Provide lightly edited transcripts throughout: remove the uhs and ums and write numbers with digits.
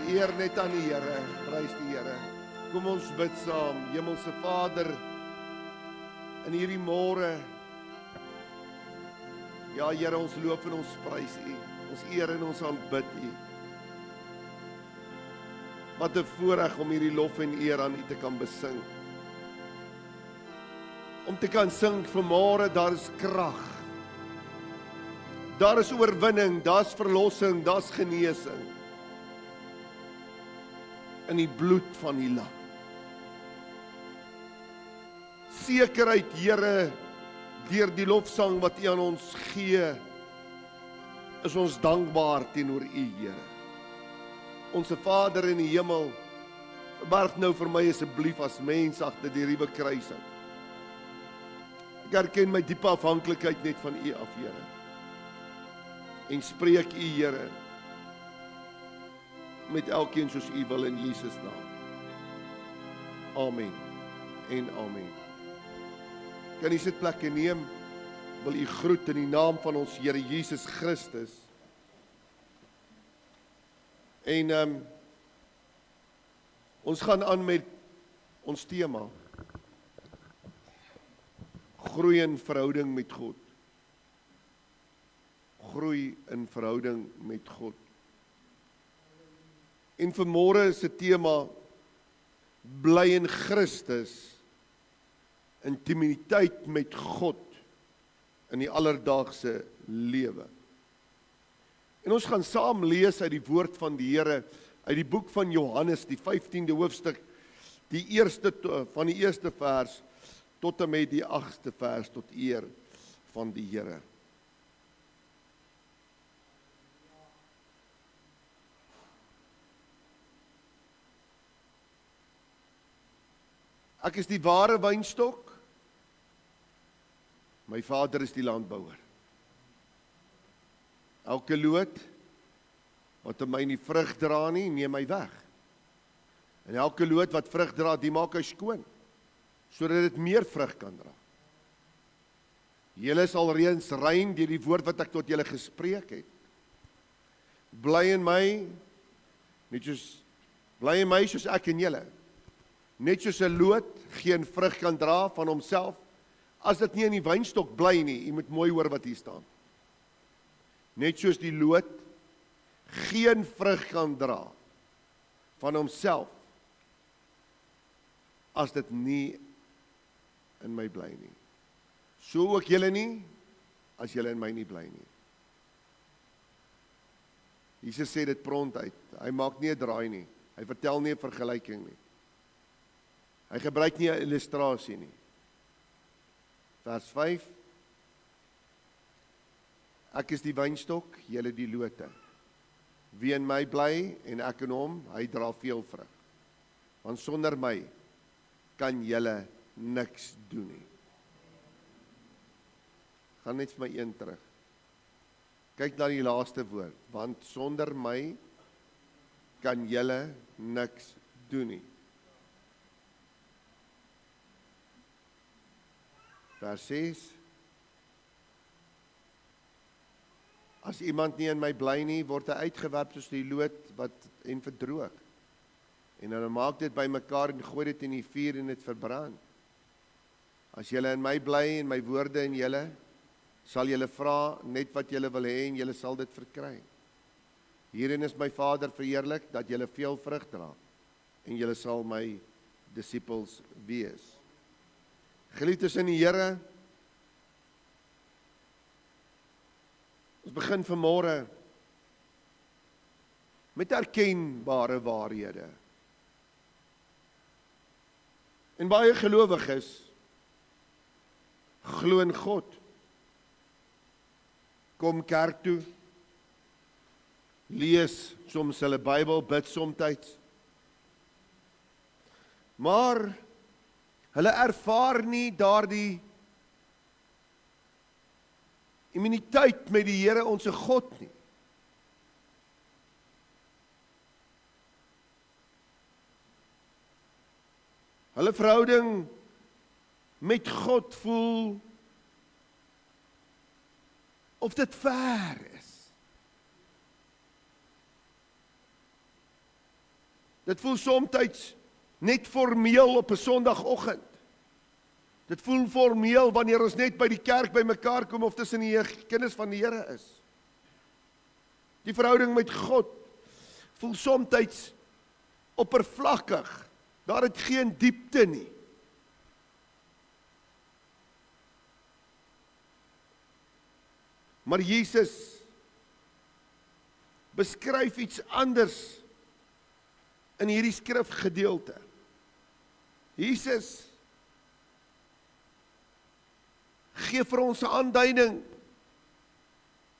Eer net aan die Here, prys die Here. Kom ons bid saam. Hemelse Vader, in hierdie môre, ja Here, ons loof en ons prys U. Ons eer en ons aanbid U. Wat 'n voorreg om hierdie lof en eer aan U te kan besing. Om te kan sing vanmôre, daar is krag. Daar is oorwinning, daar's verlossing, daar's genesing. In die bloed van die lam. Sekerheid, Here, deur die lofsang wat U aan ons gee, is ons dankbaar teenoor U, Here. Onse Vader in die hemel, verberg nou vir my asseblief as mens agter die ruwe kruising. Ek erken my diepe afhanklikheid net van U af, Here. En spreek U, Here, met elkeen soos U wil in Jesus naam. Amen en amen. Kan U sitplekke neem? Wil U groet in die naam van ons Here Jesus Christus. En ons gaan aan met ons tema. Groei in verhouding met God. Groei in verhouding met God. En vanmôre is die tema bly in Christus, intimiteit met God in die alledaagse lewe. En ons gaan saam lees uit die woord van die Here, uit die boek van Johannes, die 15de hoofstuk, van die eerste vers tot en met die 8ste vers tot eer van die Here. Ek is die ware wynstok, my Vader is die landbouer. Elke loot wat in my nie vrug dra nie, neem my weg. En elke loot wat vrug dra, die maak hy skoon, sodat dit meer vrug kan dra. Julle is alreeds rein deur die woord wat ek tot julle gespreek het. Bly in my, bly in my soos ek in julle. Net soos 'n loot geen vrug kan dra van homself, as dit nie in die wynstok bly nie. Jy moet mooi hoor wat hier staan. Net soos die loot geen vrug kan dra van homself, as dit nie in my bly nie. So ook julle nie, as julle in my nie bly nie. Jesus sê dit prompt uit. Hy maak nie 'n draai nie. Hy vertel nie 'n vergelyking nie. Hy gebruik nie 'n illustrasie nie. Vers 5. Ek is die wynstok, julle die lote. Wie in my bly en ek in hom, hy dra veel vrug. Want sonder my kan julle niks doen nie. Gaan net vir my een terug. Kyk na die laaste woord. Want sonder my kan julle niks doen nie. Vers 6. As iemand nie in my bly nie, word hy uitgewerp soos die loot wat en verdroog. En dan maak dit bymekaar en gooi dit in die vuur en dit verbrand. As julle in my bly en my woorde in julle, sal julle vra net wat julle wil hê en julle sal dit verkry. Hierin is my Vader verheerlik, dat julle veel vrug dra en julle sal my disippels wees. Geliefdes in die Here, ons begin vanmôre met erkenbare waarhede. En baie gelowiges glo in God, kom kerk toe, lees soms hulle Bybel, bid somtyds, maar hulle ervaar nie daardie immuniteit met die Here onse God nie. Hulle verhouding met God voel of dit ver is. Dit voel soms net formeel op 'n Sondagoggend. Dit voel formeel wanneer ons net by die kerk bymekaar kom of tussen die kinders van die Here is. Die verhouding met God voel soms oppervlakkig. Daar het geen diepte nie. Maar Jesus beskryf iets anders in hierdie skrifgedeelte. Jesus gee vir ons 'n aanduiding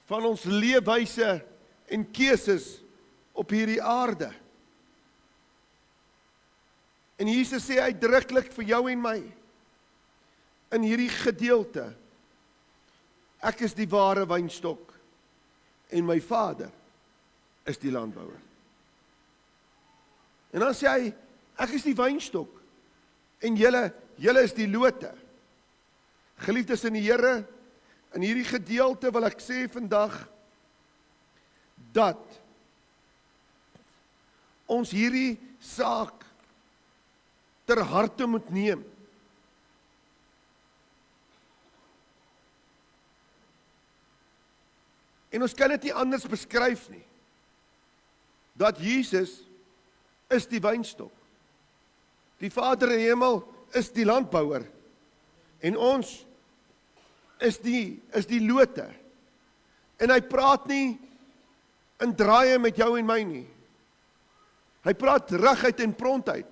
van ons leefwyse en keuses op hierdie aarde. En Jesus sê uitdruklik vir jou en my in hierdie gedeelte: ek is die ware wynstok en my Vader is die landbouer. En dan sê hy, ek is die wynstok en julle is die lote. Geliefdes in die Here, in hierdie gedeelte wil ek sê vandag dat ons hierdie saak ter harte moet neem. En ons kan dit nie anders beskryf nie. Dat Jesus is die wynstok. Die Vader in die hemel is die landbouer. En ons is die lote. En hy praat nie in draaie met jou en my nie. Hy praat reguit en prontuit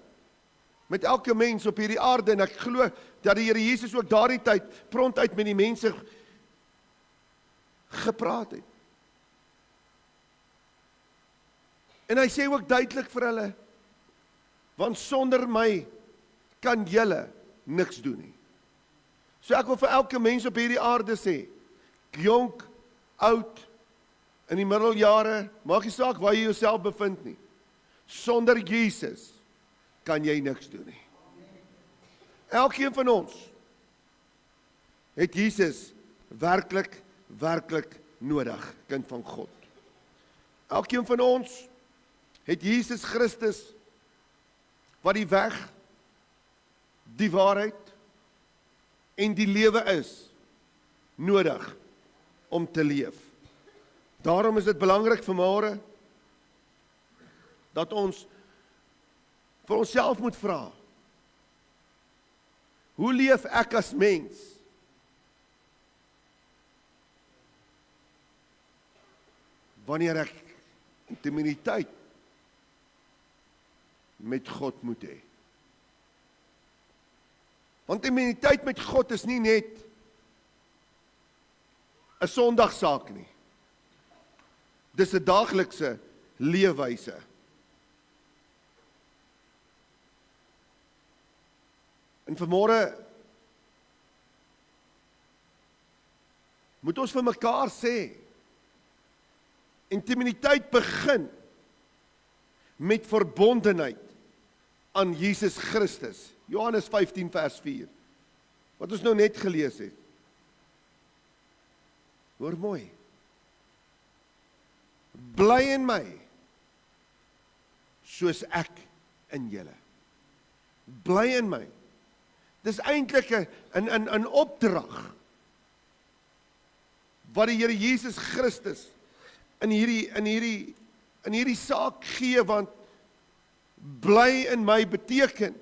met elke mens op hierdie aarde, en ek glo dat die Here Jesus ook daardie tyd prontuit met die mense gepraat het. En hy sê ook duidelik vir hulle, want sonder my kan julle niks doen nie. So ek wil vir elke mens op hierdie aarde sê, jonk, oud, in die middeljare, maak nie saak waar jy jouself bevind nie. Sonder Jesus kan jy niks doen nie. Elkeen van ons het Jesus werklik nodig, kind van God. Elkeen van ons het Jesus Christus, wat die weg, die waarheid en die lewe is, nodig om te leef. Daarom is dit belangrik vanmôre dat ons vir onsself moet vra, hoe leef ek as mens? Wanneer ek intimiteit met God moet hê. Want intimiteit met God is nie net 'n Sondagsaak nie. Dis 'n daaglikse leefwyse. En vanmôre moet ons vir mekaar sê, intimiteit begin met verbondenheid aan Jesus Christus. Johannes 15 vers 4. Wat ons nou net gelees het. Hoor mooi. Bly in my, soos ek in julle. Bly in my. Dis eintlik 'n opdrag wat die Here Jesus Christus in hierdie saak gee, want bly in my beteken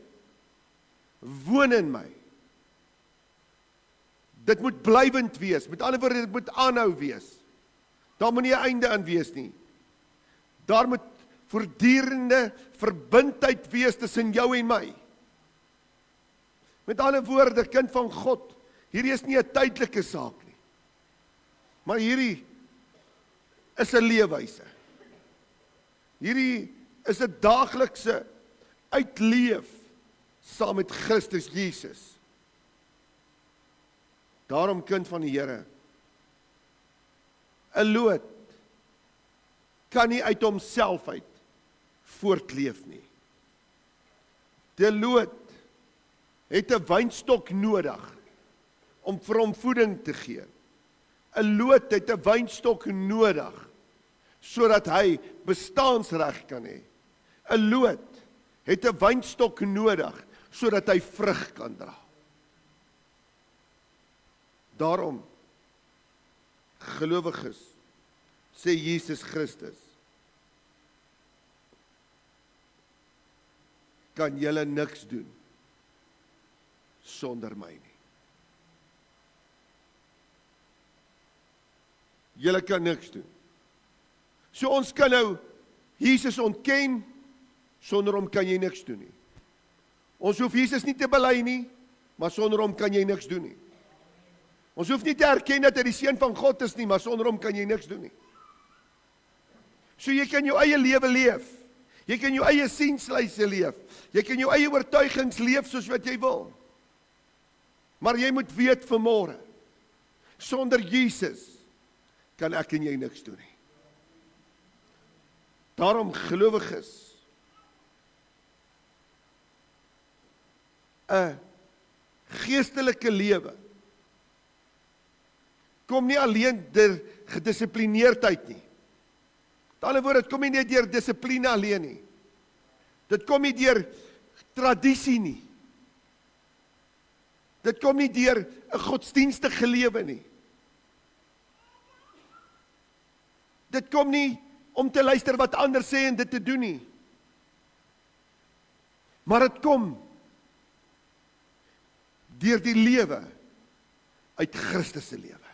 woon in my. Dit moet blywend wees. Met ander woorde, dit moet aanhou wees. Daar moet nie 'n einde aan wees nie. Daar moet voortdurende verbindheid wees tussen jou en my. Met ander woorde, kind van God, hierdie is nie 'n tydelike saak nie. Maar hierdie is 'n leefwyse. Hierdie is 'n daaglikse uitleef saam met Christus Jesus. Daarom, kind van die Here, 'n loot kan nie uit homself uit voortleef nie. Die loot het 'n wynstok nodig om vir hom voeding te gee. 'n Loot het 'n wynstok nodig sodat hy bestaansreg kan hê. 'n Loot het 'n wynstok nodig, sodat hy vrug kan dra. Daarom, gelowiges, sê Jesus Christus, kan julle niks doen sonder my nie. Julle kan niks doen. So ons kan nou Jesus ontken, sonder hom kan jy niks doen nie. Ons hoef Jesus nie te bely nie, maar sonder hom kan jy niks doen nie. Ons hoef nie te erken dat hy die seun van God is nie, maar sonder hom kan jy niks doen nie. So jy kan jou eie lewe leef. Jy kan jou eie sienslyse leef. Jy kan jou eie oortuigings leef soos wat jy wil. Maar jy moet weet vanmôre, sonder Jesus kan ek en jy niks doen nie. Daarom, gelowiges, 'n geestelike lewe kom nie alleen deur gedissiplineerdheid nie. Met ander woorde, dit kom nie net deur dissipline alleen nie. Dit kom nie deur tradisie nie. Dit kom nie deur 'n godsdienstige lewe nie. Dit kom nie om te luister wat ander sê en dit te doen nie. Maar dit kom deur die lewe uit Christus se lewe.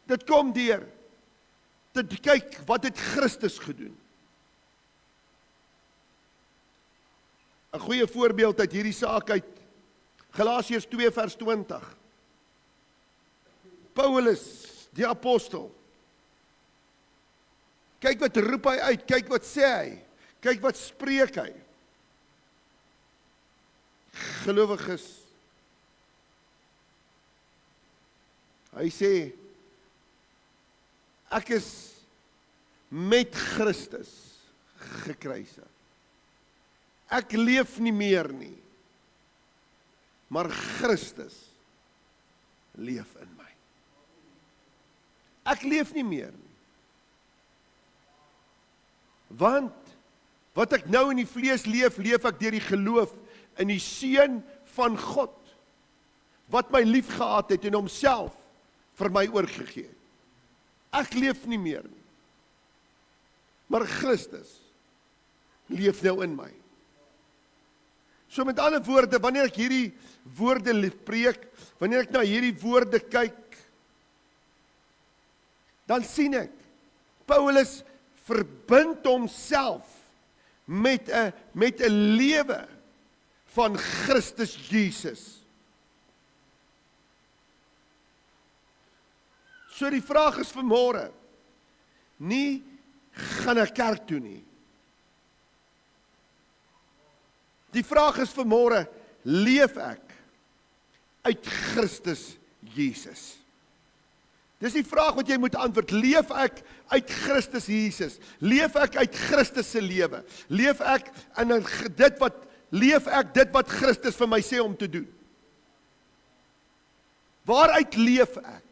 Dit kom deur te kyk wat het Christus gedoen. 'n Goeie voorbeeld uit hierdie saak uit Galasiërs 2 vers 20. Paulus, die apostel. Kyk wat roep hy uit, kyk wat sê hy, kyk wat spreek hy. Gelowiges, hy sê, ek is met Christus gekruisig. Ek leef nie meer nie, maar Christus leef in my. Ek leef nie meer nie. Want wat ek nou in die vlees leef, leef ek deur die geloof in die Seun van God, wat my lief gehad het en homself vir my oorgegee het. Ek leef nie meer nie, maar Christus leef nou in my. So met ander woorde, wanneer ek hierdie woorde preek, wanneer ek na hierdie woorde kyk, dan sien ek, Paulus verbind homself met 'n lewe van Christus Jesus. So die vraag is vanmôre, nie gaan ek kerk toe nie. Die vraag is vanmôre, leef ek uit Christus Jesus? Dis die vraag wat jy moet antwoord. Leef ek uit Christus Jesus? Leef ek uit Christus se lewe? Leef ek dit wat Christus vir my sê om te doen? Waaruit leef ek?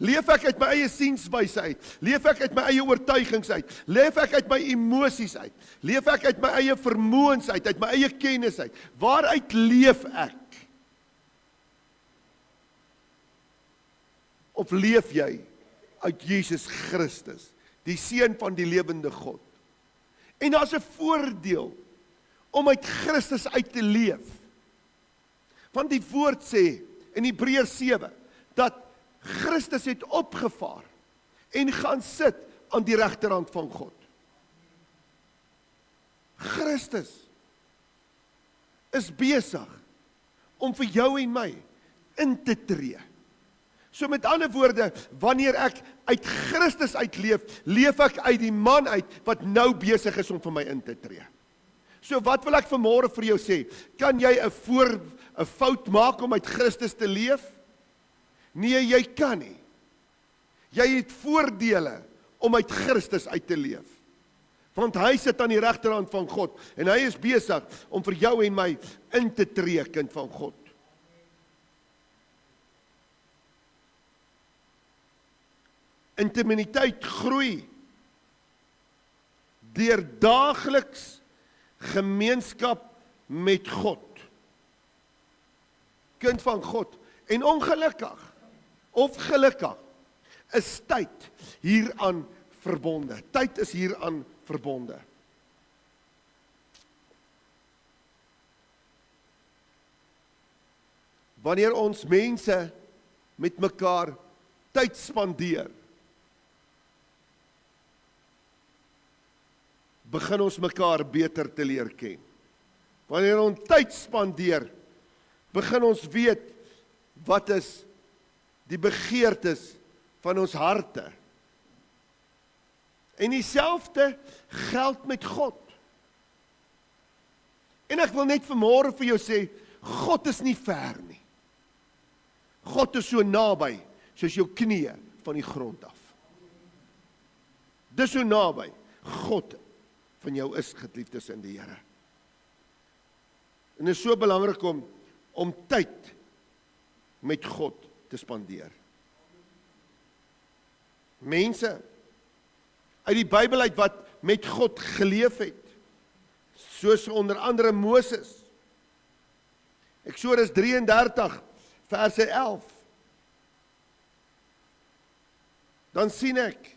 Leef ek uit my eie sienswyse uit? Leef ek uit my eie oortuigings uit? Leef ek uit my emosies uit? Leef ek uit my eie vermoëns uit my eie kennis uit? Waaruit leef ek? Of leef jy uit Jesus Christus, die Seun van die lewende God? En daar's 'n voordeel om uit Christus uit te leef. Want die woord sê in Hebreërs 7 dat Christus het opgevaar en gaan sit aan die regterhand van God. Christus is besig om vir jou en my in te tree. So met ander woorde, wanneer ek uit Christus uitleef, leef ek uit die man uit wat nou besig is om vir my in te tree. So wat wil ek vanmôre vir jou sê? Kan jy 'n fout maak om uit Christus te leef? Nee, jy kan nie. Jy het voordele om uit Christus uit te leef. Want hy sit aan die regterhand van God en hy is besig om vir jou en my in te tree, kind van God. Intimiteit groei deur daagliks gemeenskap met God. Kind van God. En ongelukkig, of gelukkig, is tyd hieraan verbonde. Tyd is hieraan verbonde. Wanneer ons mense met mekaar tyd spandeer, begin ons mekaar beter te leer ken. Wanneer ons tyd spandeer, begin ons weet wat is die begeertes van ons harte. En dieselfde geld met God. En ek wil net vanmôre vir jou sê, God is nie ver nie. God is so naby, soos jou knieë van die grond af. Dis so naby, God van jou is, geliefdes in die Here. En dit is so belangrik om tyd met God te spandeer. Mense uit die Bybel uit wat met God geleef het, soos onder andere Moses. Eksodus 33 verse 11. Dan sien ek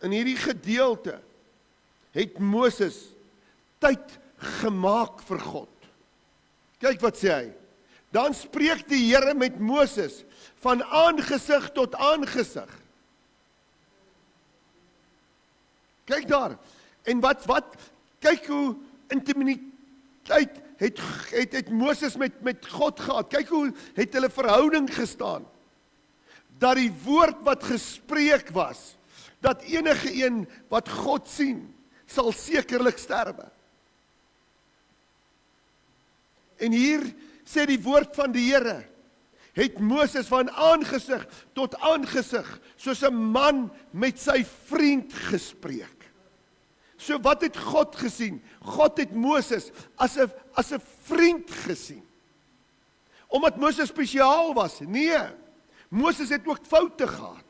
in hierdie gedeelte het Moses tyd gemaak vir God. Kyk wat sê hy. Dan spreek die Here met Moses van aangesig tot aangesig. Kyk daar. En wat kyk hoe intimiteit het Moses met God gehad. Kyk hoe het hulle verhouding gestaan. Dat die woord wat gespreek was, dat enige een wat God sien, sal sekerlik sterwe. En hier sê die woord van die Here, het Moses van aangesig tot aangesig, soos 'n man met sy vriend gespreek. So wat het God gesien? God het Moses as 'n vriend gesien. Omdat Moses spesiaal was? Nee. Moses het ook foute gehad.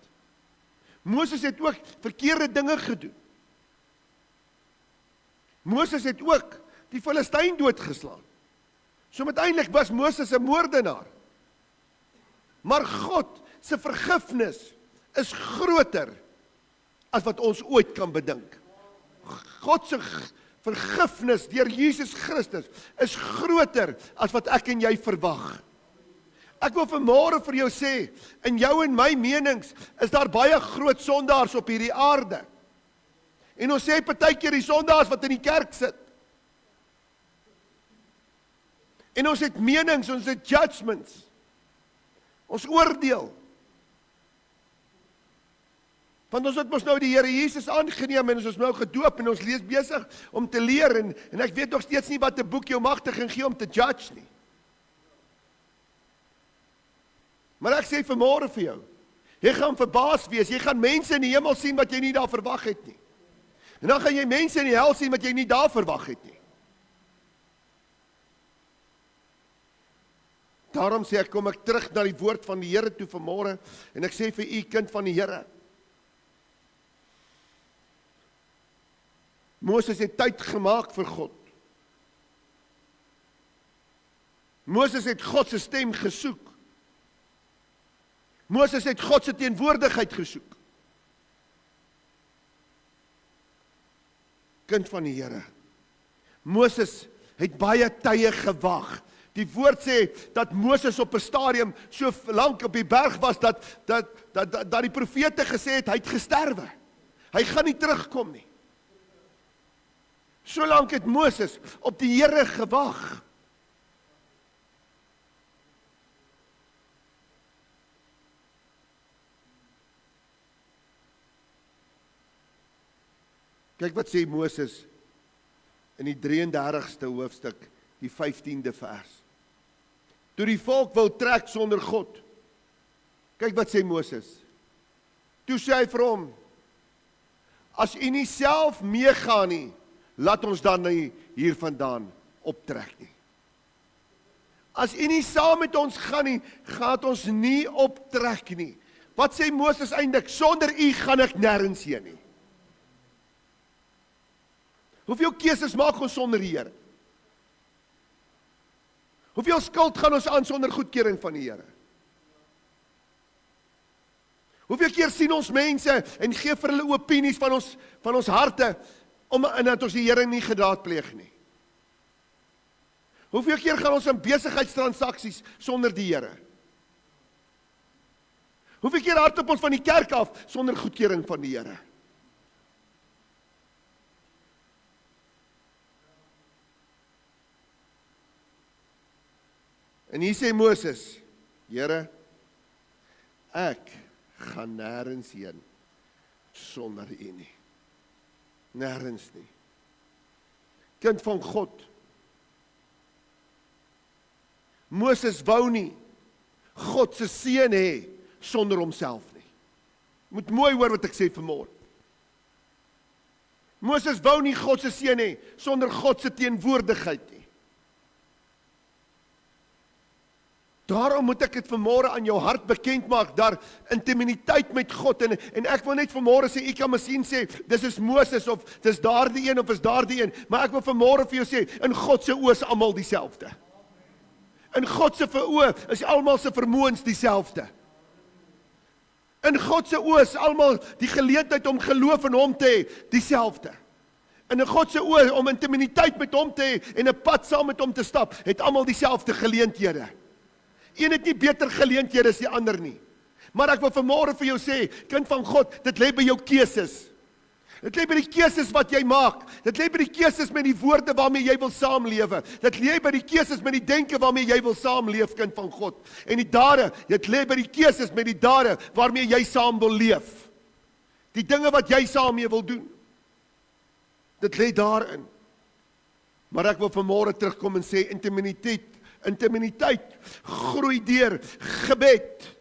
Moses het ook verkeerde dinge gedoen. Moses het ook die Filistyn doodgeslaan. So uiteindelik was Moses 'n moordenaar. Maar God se vergifnis is groter as wat ons ooit kan bedink. God se vergifnis deur Jesus Christus is groter as wat ek en jy verwag. Ek wil vanmôre vir jou sê, in jou en my menings is daar baie groot sondaars op hierdie aarde. En ons sê partykeer die sondaars wat in die kerk sit. En ons het menings, ons het judgments. Ons oordeel. Want ons het mos nou die Here Jesus aangeneem en ons is nou gedoop en ons lees besig om te leer en ek weet nog steeds nie wat 'n boek jou magtig gee om te judge nie. Maar ek sê vanmôre vir jou, jy gaan verbaas wees, jy gaan mense in die hemel sien wat jy nie daar verwag het nie. En dan gaan jy mense in die hel sien wat jy nie daar verwag het nie. Daarom sê ek, kom ek terug na die woord van die Here toe vanmôre en ek sê vir u kind van die Here, Moses het tyd gemaak vir God. Moses het God se stem gesoek. Moses het God se teenwoordigheid gesoek. Kind van die Here. Moses het baie tye gewag. Die woord sê dat Moses op 'n stadium so lank op die berg was dat die profete gesê het hy het gesterwe. Hy gaan nie terugkom nie. So lank het Moses op die Here gewag. Kyk wat sê Moses in die 33ste hoofstuk, die 15de vers. Toe die volk wil trek sonder God. Kyk wat sê Moses. Toe sê hy vir hom, as u nie self meegaan nie, laat ons dan nie hiervandaan optrek nie. As u nie saam met ons gaan nie, gaan ons nie optrek nie. Wat sê Moses eintlik? Sonder u gaan ek nêrens heen nie. Hoeveel keuses maak ons sonder die Here? Hoeveel skuld gaan ons aan sonder goedkeuring van die Here? Hoeveel keer sien ons mense en gee vir hulle opinies van ons harte, en dat ons die Here nie gedaadpleeg nie? Hoeveel keer gaan ons in besigheidstransaksies sonder die Here? Hoeveel keer hardloop ons van die kerk af sonder goedkeuring van die Here? En hier sê Moses, Here, ek gaan nêrens heen sonder U nie. Nêrens nie. Kind van God. Moses wou nie God se seën hê sonder homself nie. Moet mooi hoor wat ek sê vanmôre. Moses wou nie God se seën hê sonder God se teenwoordigheid nie. Daarom moet ek dit vanmôre aan jou hart bekend maak, daar intimiteit met God, en ek wil net vanmôre sê, ek kan miskien sê, dis is Moses, of dis daardie een, of is daardie een, maar ek wil vanmôre vir jou sê, in God se oë is almal dieselfde. In God se oë is almal se vermoëns dieselfde. In God se oë is almal die geleentheid om geloof in hom te hê dieselfde. En in God se oë om intimiteit met hom te hê en 'n pad saam met hom te stap, het almal dieselfde geleenthede. Een het nie beter geleenthede as die ander nie. Maar ek wil vanmôre vir jou sê, kind van God, dit lê by jou keuses. Dit lê by die keuses wat jy maak. Dit lê by die keuses met die woorde waarmee jy wil saamlewe. Dit lê by die keuses met die denke waarmee jy wil saamleef, kind van God. En die dade, dit lê by die keuses met die dade waarmee jy saam wil leef. Die dinge wat jy saam mee wil doen. Dit lê daarin. Maar ek wil vanmôre terugkom en sê, intimiteit groei deur gebed.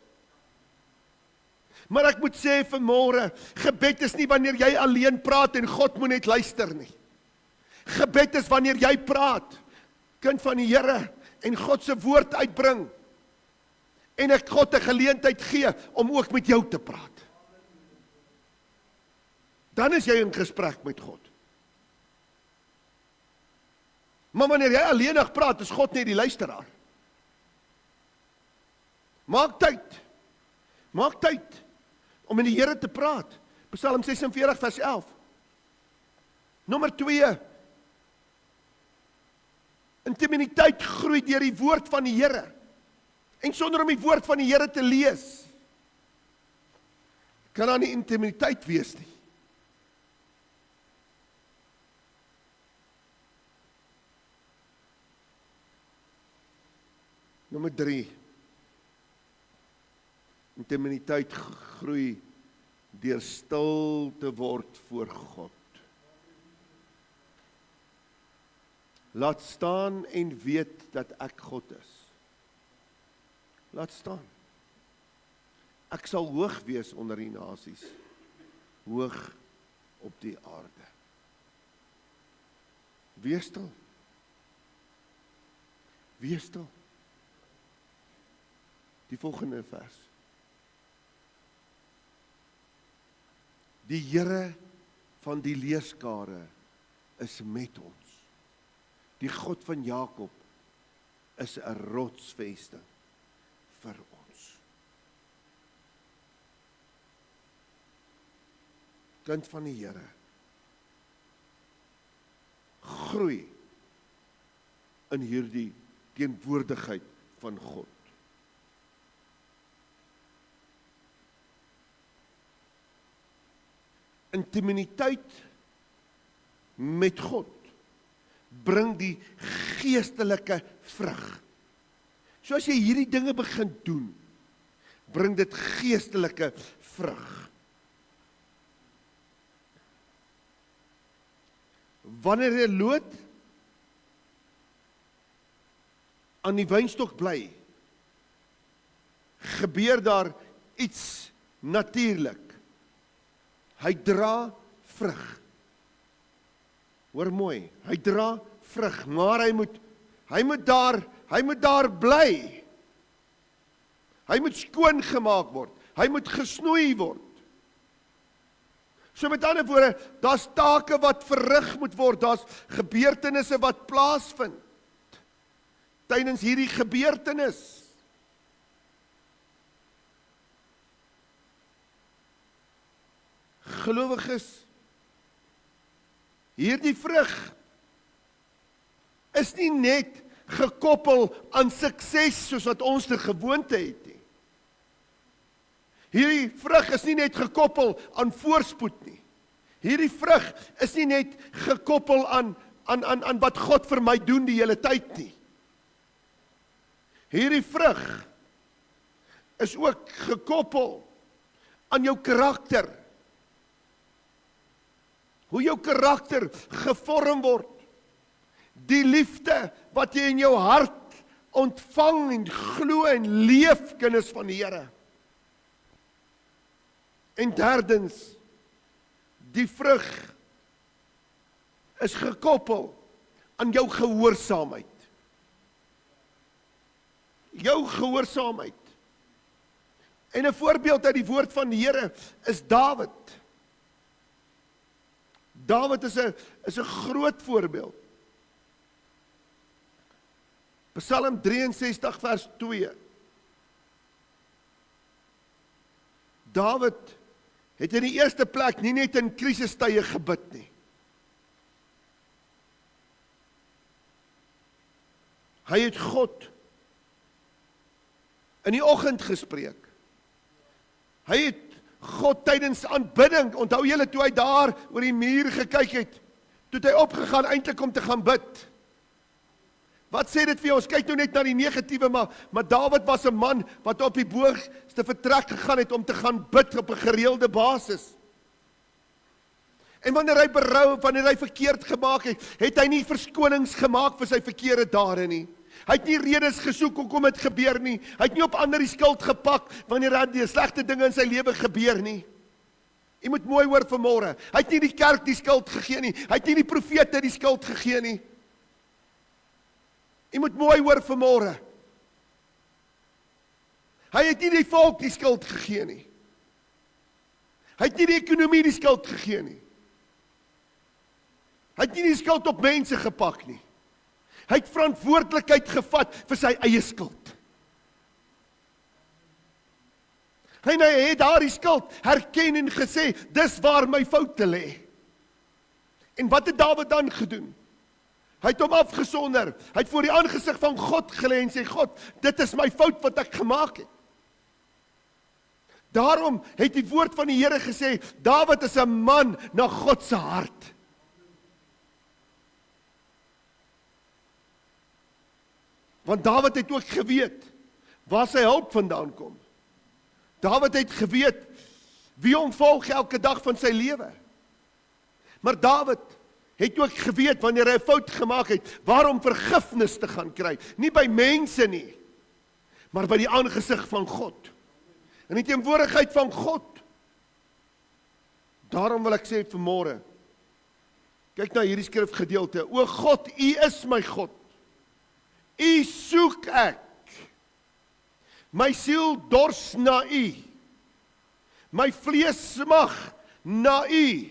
Maar ek moet sê vanmôre, gebed is nie wanneer jy alleen praat en God moet net luister nie. Gebed is wanneer jy praat, kind van die Here, en God se woord uitbring. En ek God 'n geleentheid gee om ook met jou te praat. Dan is jy in gesprek met God. Maar wanneer jy alleenig praat, is God net die luisteraar. Maak tyd om met die Here te praat. Psalm 46 vers 11. Nommer 2. Intimiteit groei deur die woord van die Here. En sonder om die woord van die Here te lees, kan daar nie intimiteit wees nie. Nommer 3. Intimiteit groei deur stil te word voor God. Laat staan en weet dat ek God is. Laat staan. Ek sal hoog wees onder die nasies, hoog op die aarde. Wees stil. Wees stil. Die volgende vers. Die Here van die leerskare is met ons. Die God van Jakob is 'n rotsvesting vir ons. Kind van die Here, groei in hierdie teenwoordigheid van God. Intimiteit met God bring die geestelike vrug. So as jy hierdie dinge begin doen, bring dit geestelike vrug. Wanneer 'n loot aan die wynstok bly, gebeur daar iets natuurlik. Hy dra vrug. Hoor mooi, hy dra vrug, maar hy moet daar bly. Hy moet skoon gemaak word. Hy moet gesnoei word. So met ander woorde, daar's take wat verrig moet word, daar's gebeurtenisse wat plaasvind tydens hierdie gebeurtenis. Gelowiges, hierdie vrug is nie net gekoppel aan sukses soos wat ons ter gewoonte het nie. Hierdie vrug is nie net gekoppel aan voorspoed nie. Hierdie vrug is nie net gekoppel aan wat God vir my doen die hele tyd nie. Hierdie vrug is ook gekoppel aan jou karakter. Hoe jou karakter gevorm word. Die liefde wat jy in jou hart ontvang en glo en leef, kinders van die Here. En derdens, die vrug is gekoppel aan jou gehoorsaamheid. Jou gehoorsaamheid. En 'n voorbeeld uit die woord van die Here is Dawid. Dawid is 'n groot voorbeeld. Psalm 63 vers 2. Dawid het in die eerste plek nie net in krisistye gebid nie. Hy het God in die oggend gespreek. Hy het God tydens aanbidding, onthou julle toe hy daar oor die muur gekyk het, toe het hy opgegaan eintlik om te gaan bid. Wat sê dit vir jou? Ons kyk nou net na die negatiewe, maar Dawid was 'n man wat op die boogste vertrek gegaan het om te gaan bid op 'n gereelde basis. En wanneer hy berou, wanneer hy verkeerd gemaak het, het hy nie verskonings gemaak vir sy verkeerde dade nie. Hy het nie redes gesoek hoekom dit gebeur nie. Hy het nie op ander die skuld gepak wanneer daar die slegte dinge in sy lewe gebeur nie. Jy moet mooi hoor vanmôre. Hy het nie die kerk die skuld gegee nie. Hy het nie die profete die skuld gegee nie. Jy moet mooi hoor vanmôre. Hy het nie die volk die skuld gegee nie. Hy het nie die ekonomie die skuld gegee nie. Hy het nie die skuld op mense gepak nie. Hy het verantwoordelikheid gevat vir sy eie skuld. En hy het daardie skuld herken en gesê, dis waar my foute lê. En wat het Dawid dan gedoen? Hy het hom afgesonder. Hy het voor die aangesig van God gelê en sê, God, dit is my fout wat ek gemaak het. Daarom het die woord van die Here gesê, Dawid is 'n man na God se hart. Want Dawid het ook geweet waar sy hulp vandaan kom. Dawid het geweet wie hom volg elke dag van sy lewe. Maar Dawid het ook geweet wanneer hy 'n fout gemaak het, waarom vergifnis te gaan kry. Nie by mense nie, maar by die aangesig van God. In die teenwoordigheid van God. Daarom wil ek sê vanmôre, kyk na hierdie skrifgedeelte. O God, U is my God. U soek ek. My siel dors na U. My vlees smag na U.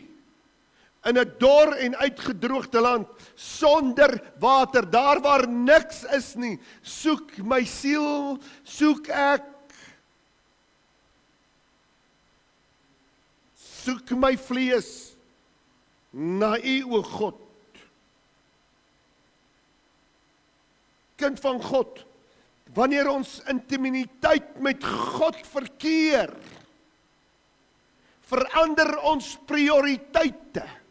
In 'n dor en uitgedroogde land, sonder water, daar waar niks is nie, soek my siel, soek ek. Soek my vlees na U, o God. Kind van God, wanneer ons intimiteit met God verkeer, verander ons prioriteite.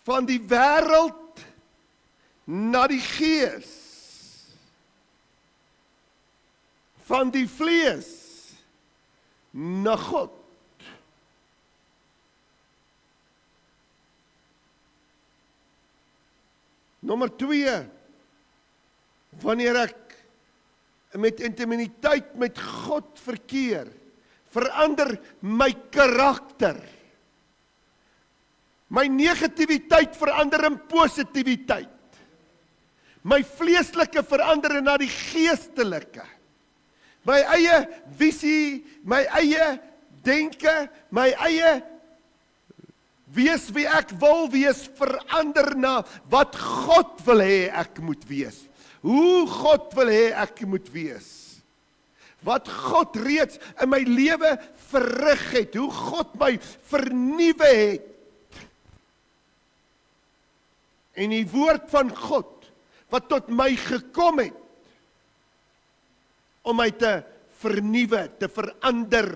Van die wêreld na die gees. Van die vlees na God. Nommer 2, wanneer ek met intimiteit met God verkeer, verander my karakter. My negativiteit verander in positiwiteit. My vleeslike verander na die geestelike. my eie visie, my eie denke, my eie wees wie ek wil wees, verander na wat God wil hê ek moet wees. Hoe God wil hê ek moet wees. Wat God reeds in my lewe verrig het, hoe God my vernuwe het. En die woord van God, wat tot my gekom het, om my te vernuwe, te verander,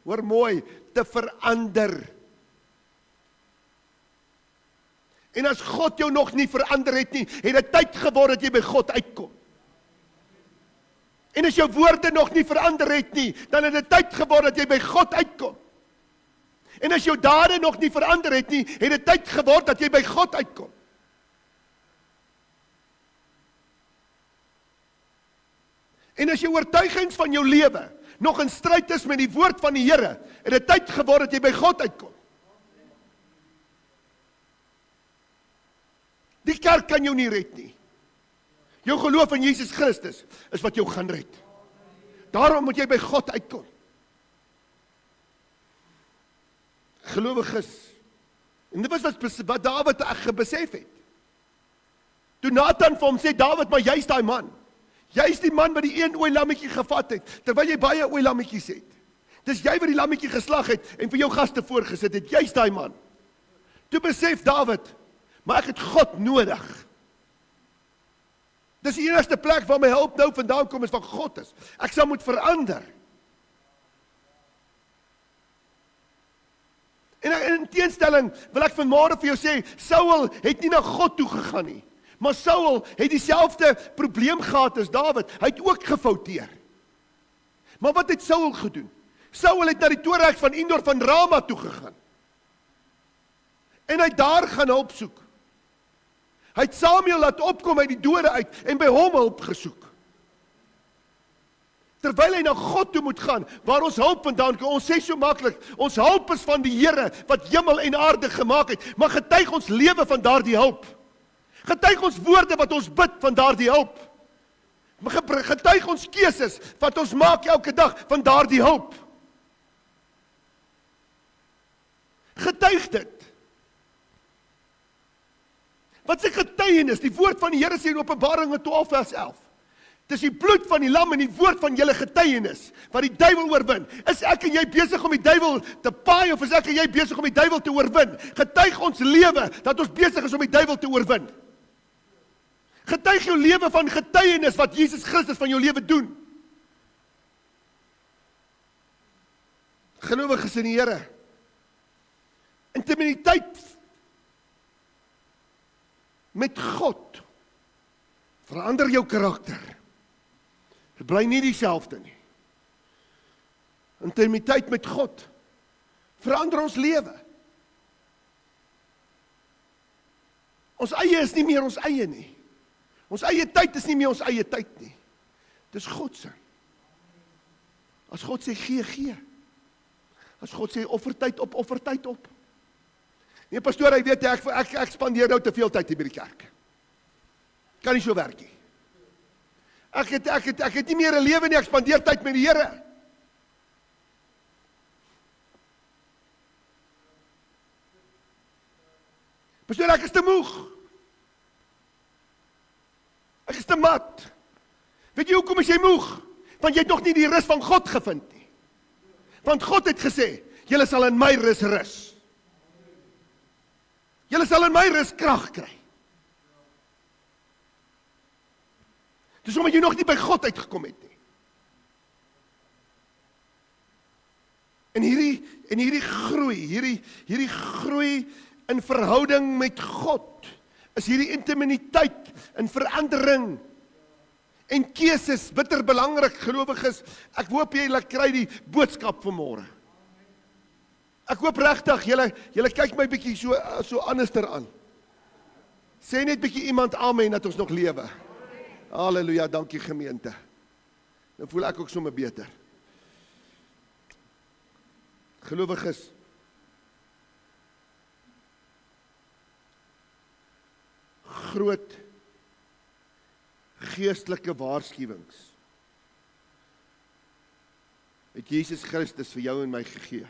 hoor mooi, te verander. En as God jou nog nie verander het nie, het dit tyd geword dat jy by God uitkom. En as jou woorde nog nie verander het nie, dan het dit tyd geword dat jy by God uitkom. En as jou dade nog nie verander het nie, het dit tyd geword dat jy by God uitkom. En as jou oortuigings van jou lewe nog in stryd is met die woord van die Here, het dit tyd geword dat jy by God uitkom. Die kerk kan jou nie red nie. Jou geloof in Jesus Christus is wat jou gaan red. Daarom moet jy by God uitkom. Gelowiges. En dit was wat Dawid besef het. Toe Nathan vir hom sê, Dawid, maar jy's daai man. Jy's die man wat die een ooilammetjie gevat het, terwyl jy baie ooilammetjies het. Dis jy wat die lammetjie geslag het en vir jou gaste voorgesit het. Jy's daai man. Toe besef Dawid, maar ek het God nodig. Dis die enigste plek waar my hulp nou vandaan kom is van God is. Ek sal moet verander. En in teenstelling wil ek vanmôre vir jou sê, Saul het nie na God toe gegaan nie. Maar Saul het dieselfde probleem gehad as Dawid. Hy het ook gefouteer. Maar wat het Saul gedoen? Saul het na die torenhek van Endor van Rama toe gegaan. En hy het daar gaan hulp soek. Hy het Samuel laat opkom uit die dode uit en by hom hulp gesoek. Terwyl hy na God toe moet gaan, waar ons hulp vandaan kom, ons sê so maklik, ons hulp is van die Here wat hemel en aarde gemaak het, maar getuig ons lewe van daardie hulp. Getuig ons woorde wat ons bid van daardie hulp. Getuig ons keuses wat ons maak elke dag van daardie hulp. Getuig dit. Wat is 'n getuienis? Die woord van die Here sê in Openbaring 12 vers 11. Dis die bloed van die lam en die woord van julle getuienis wat die duiwel oorwin. Is ek en jy besig om die duiwel te paai of is ek en jy besig om die duiwel te oorwin? Getuig ons lewe dat ons besig is om die duiwel te oorwin. Getuig jou lewe van getuienis wat Jesus Christus van jou lewe doen. Gelowiges in die Here. Intimiteit met God verander jou karakter. Dit bly nie dieselfde nie. Intimiteit met God verander ons lewe. Ons eie is nie meer ons eie nie. Ons eie tyd is nie meer ons eie tyd nie. Dis God se. As God sê gee, gee. As God sê offertyd op. Nee, pastoor, hy weet ek spandeer nou te veel tyd hier by die kerk. Kan nie so werk nie. Ek het nie meer 'n lewe nie, ek spandeer tyd met die Here. Pastoor, ek is te moeg. Ek is te mat. Weet jy hoekom is jy moeg? Want jy het nog nie die rus van God gevind nie. Want God het gesê, julle sal in my rus. Julle sal in my rus krag kry. Dis omdat jy nog nie by God uitgekom het nie. En hierdie groei in verhouding met God is hierdie intimiteit in verandering en keuses bitter belangrik, gelowiges. Ek hoop julle kry die boodskap vanmôre. Ek hoop regtig julle kyk my bietjie so anderster aan. Sê net bietjie iemand amen dat ons nog lewe. Halleluja, dankie gemeente. Nou voel ek ook sommer beter. Gelowiges, groot geestelike waarskuwings het Jesus Christus vir jou en my gegee.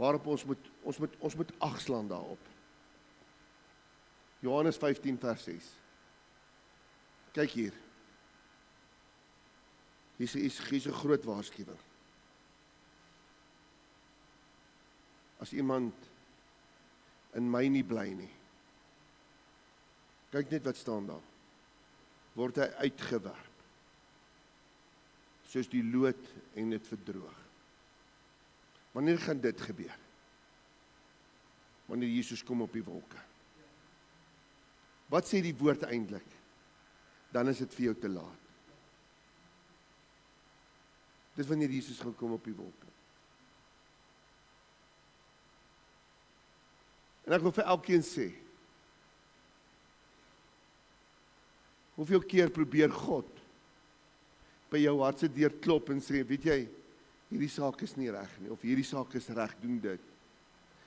Waarop ons moet agslaan daarop. Johannes 15 vers 6. Kyk hier. Hier is 'n groot waarskuwing. As iemand in my nie bly nie. Kyk net wat staan daar. Word hy uitgewerp. Soos die lood en dit verdroog. Wanneer gaan dit gebeur? Wanneer Jesus kom op die wolke. Wat sê die woord eintlik? Dan is dit vir jou te laat. Dis wanneer Jesus gaan kom op die wolke. En ek wil vir elkeen sê, hoeveel keer probeer God by jou hart se deur klop en sê, weet jy, hierdie saak is nie reg nie, of hierdie saak is reg, doen dit.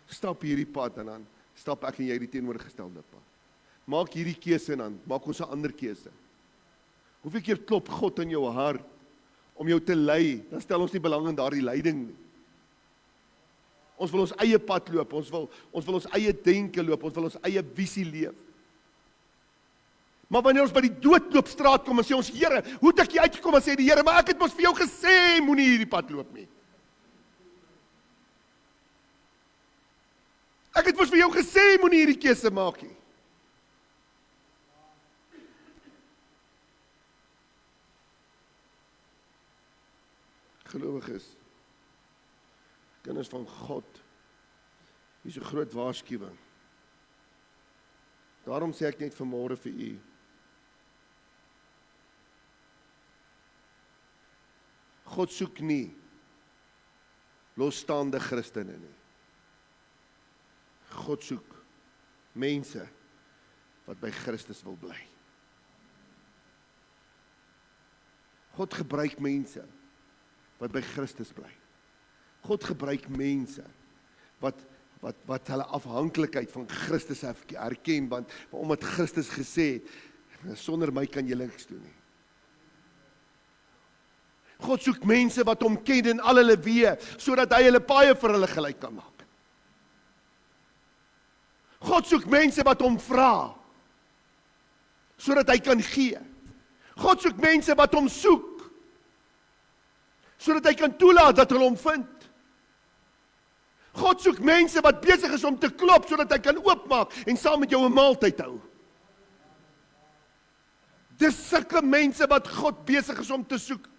Stap hierdie pad en dan stap ek en jy die teenoorgestelde pad. Maak hierdie keuse en dan maak ons 'n ander keuse. Hoeveel keer klop God in jou hart om jou te lei, dan stel ons nie belang in daardie leiding nie. Ons wil ons eie pad loop, ons wil ons eie denke loop, ons wil ons eie visie leef. Maar wanneer ons by die doodloopstraat kom en sê ons, Here, hoe het ek hier uitgekom? En sê die Here, maar ek het mos vir jou gesê, moenie hierdie pad loop nie. Ek het mos vir jou gesê, moenie hierdie keuse maak nie. Gelowiges, kinders van God, hier is 'n groot waarskuwing. Daarom sê ek net vanmôre vir u, God soek nie losstaande Christene nie. God soek mense wat by Christus wil bly. God gebruik mense wat by Christus bly. God gebruik mense wat hulle afhanklikheid van Christus herken, want omdat Christus gesê het, sonder my kan julle niks doen nie. God soek mense wat hom ken in al hulle weë, sodat hy hulle paaie vir hulle gelyk kan maak. God soek mense wat hom vra, sodat hy kan gee. God soek mense wat hom soek, sodat hy kan toelaat dat hulle hom vind. God soek mense wat besig is om te klop, sodat hy kan oopmaak en saam met jou 'n maaltyd hou. Dis sulke mense wat God besig is om te soek.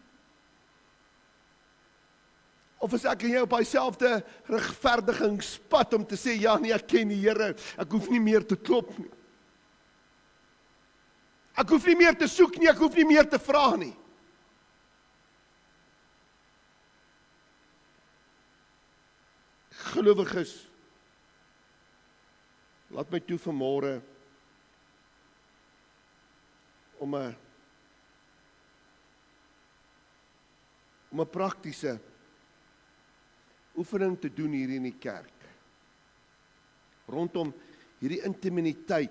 Of is ek en jy op daai selfde regverdigingspad om te sê, ja nee, ek ken die Here, ek hoef nie meer te klop nie. Ek hoef nie meer te soek nie, ek hoef nie meer te vra nie. Gelowiges, laat my toe vanmôre om 'n praktiese oefening te doen hier in die kerk. Rondom hierdie intimiteit.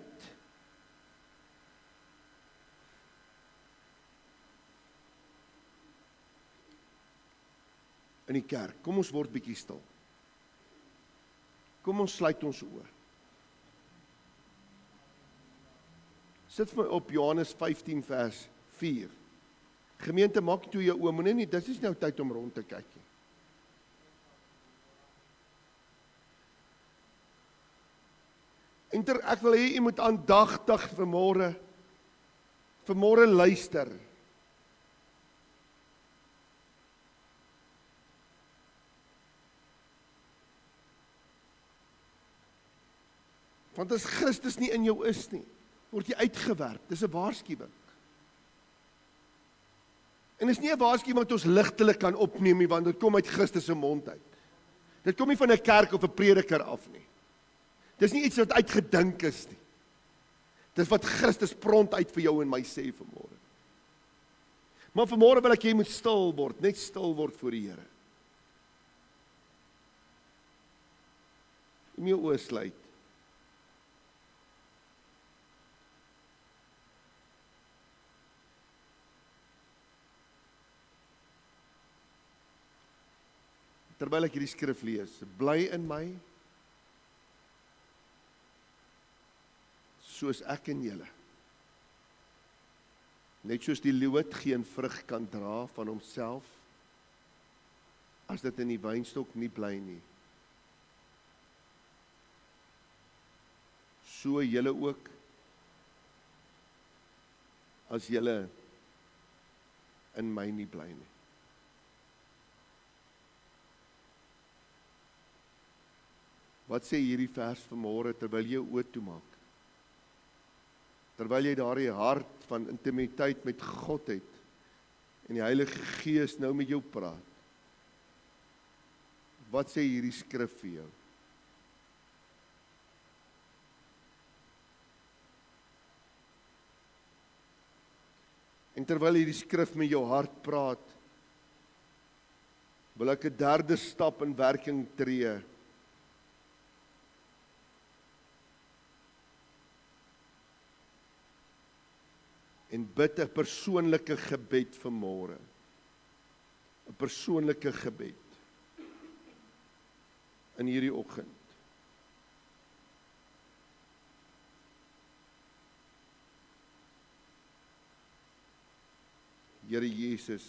In die kerk. Kom ons word bietjie stil. Kom ons sluit ons oë. Sit vir my op Johannes 15 vers 4. Gemeente, maak toe jou oë, moenie nie, dis is nou tyd om rond te kyk nie. Ek wil hê jy moet aandagtig vanmôre luister. Want as Christus nie in jou is nie, word jy uitgewerp. Dis 'n waarskuwing. En is nie 'n waarskuwing wat ons ligtelik kan opneem nie, want dit kom uit Christus se mond uit. Dit kom nie van 'n kerk of 'n prediker af nie. Dis nie iets wat uitgedink is nie. Dis wat Christus prompt uit vir jou en my sê vanmôre. Maar vanmôre wil ek jy moet stil word, net stil word voor die Here. Om jou oë sluit. terwyl ek hierdie skrif lees, bly in my, soos ek in julle. Net soos die loot geen vrug kan dra van homself, as dit in die wynstok nie bly nie. So julle ook, as julle in my nie bly nie. Wat sê hierdie vers vanmôre terwyl jy jou oë toemaak? Terwyl jy daardie hart van intimiteit met God het en die Heilige Gees nou met jou praat. Wat sê hierdie skrif vir jou? En terwyl hierdie skrif met jou hart praat, wil ek 'n derde stap in werking tree. En bid 'n persoonlike gebed vanmôre. 'n Persoonlike gebed in hierdie oggend. Here Jesus,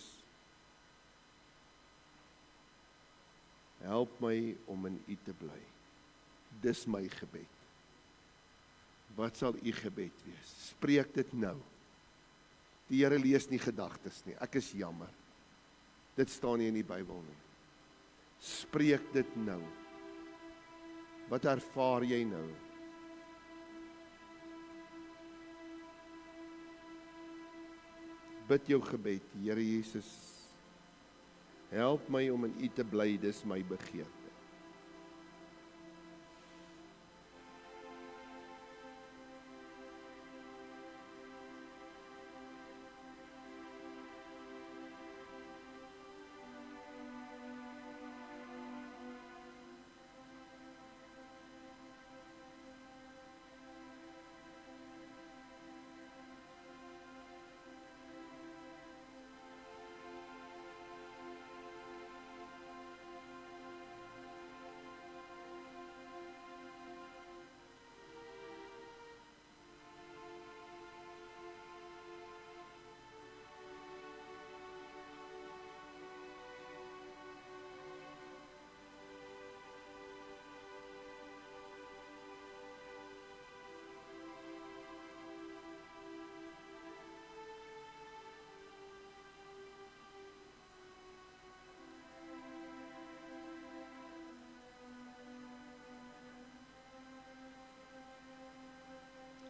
help my om in U te bly. Dis my gebed. Wat sal U gebed wees? Spreek dit nou. Die Here lees nie gedagtes nie. Ek is jammer. Dit staan nie in die Bybel nie. Spreek dit nou. Wat ervaar jy nou? Bid jou gebed, Here Jesus. Help my om in U te bly, dis my begeerte.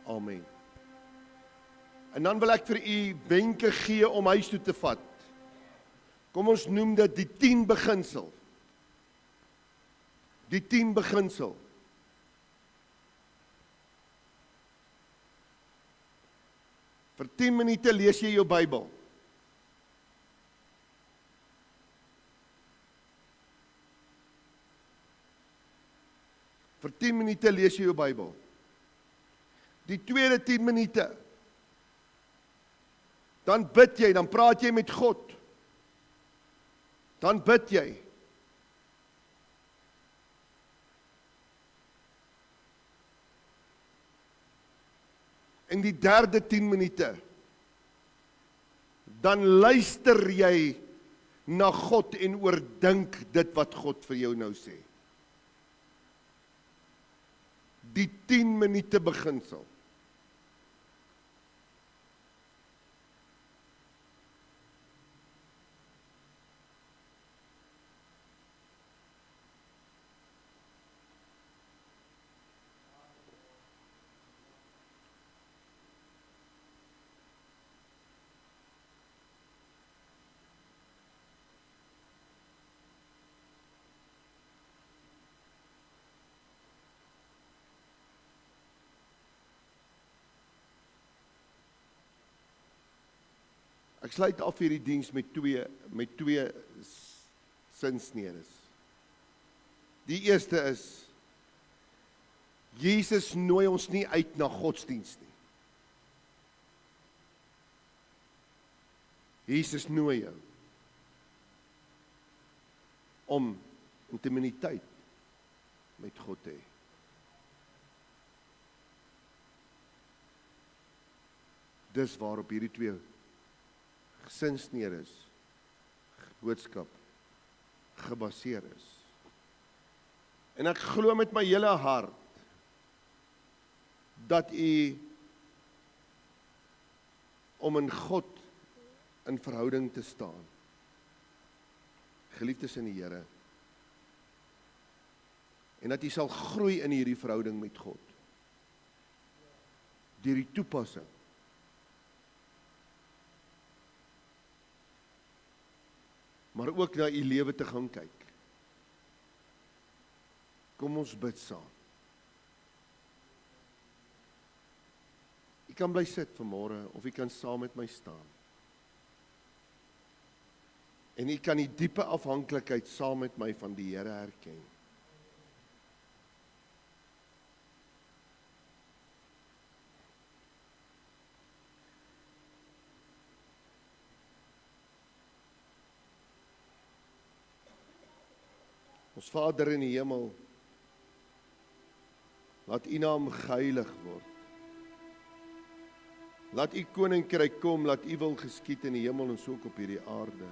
Amen. En dan wil ek vir u wenke gee om huis toe te vat. Kom ons noem dit die 10 beginsel. Die 10 beginsel. Vir 10 minute lees jy jou Bybel. Vir 10 minute lees jy jou Bybel. Die tweede 10 minute, dan bid jy, dan praat jy met God. Dan bid jy. En die derde 10 minute, dan luister jy na God en oordink dit wat God vir jou nou sê. Die 10 minute beginsel. Ek sluit af hierdie diens met twee sinsnedes. Die eerste is, Jesus nooi ons nie uit na godsdienst nie. Jesus nooi jou om intimiteit met God te hê. Dis waarop hierdie twee gesinsnede boodskap gebaseer is. En ek glo met my hele hart dat u om in God in verhouding te staan, geliefdes in die Here, en dat u sal groei in hierdie verhouding met God, deur die toepassing maar ook na u lewe te gaan kyk. Kom ons bid saam. U kan bly sit vanmôre, of u kan saam met my staan. En u kan die diepe afhanklikheid saam met my van die Here erken. Ons Vader in die hemel, laat u naam geheilig word. Laat u koninkryk kom, laat u wil geskied in die hemel en so ook op hierdie aarde.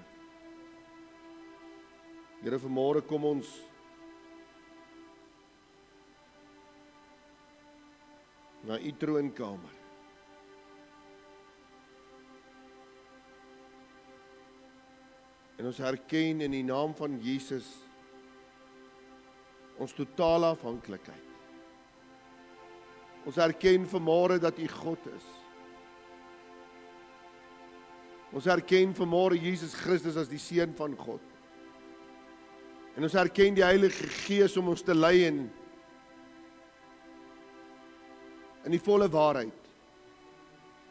Here, vanmôre kom ons na u troonkamer. En ons herken in die naam van Jesus ons totale afhanklikheid. Ons erken vanmôre dat u God is. Ons erken vanmôre Jesus Christus as die Seun van God. En ons erken die Heilige Gees om ons te lei in die volle waarheid.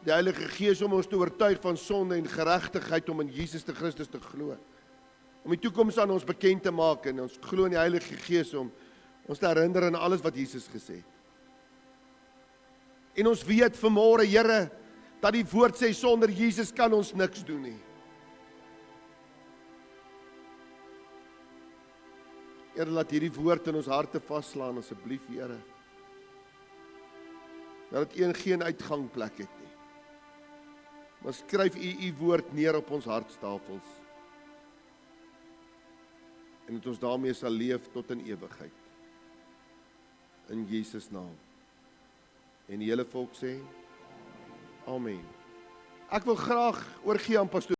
Die Heilige Gees om ons te oortuig van sonde en geregtigheid om in Jesus te Christus te glo. Om die toekoms aan ons bekend te maak en ons glo in die Heilige Gees om ons te herinner aan alles wat Jesus gesê het. En ons weet vanmôre, Here, dat die woord sê sonder Jesus kan ons niks doen nie. Here, laat hierdie woord in ons harte vaslaan asseblief, Here. Dat dit geen uitgangplek het nie. Maar skryf u woord neer op ons hartstafels. En dat ons daarmee sal leef tot in ewigheid. In Jesus naam. En die hele volk sê, Amen. Ek wil graag oorgee aan pastoor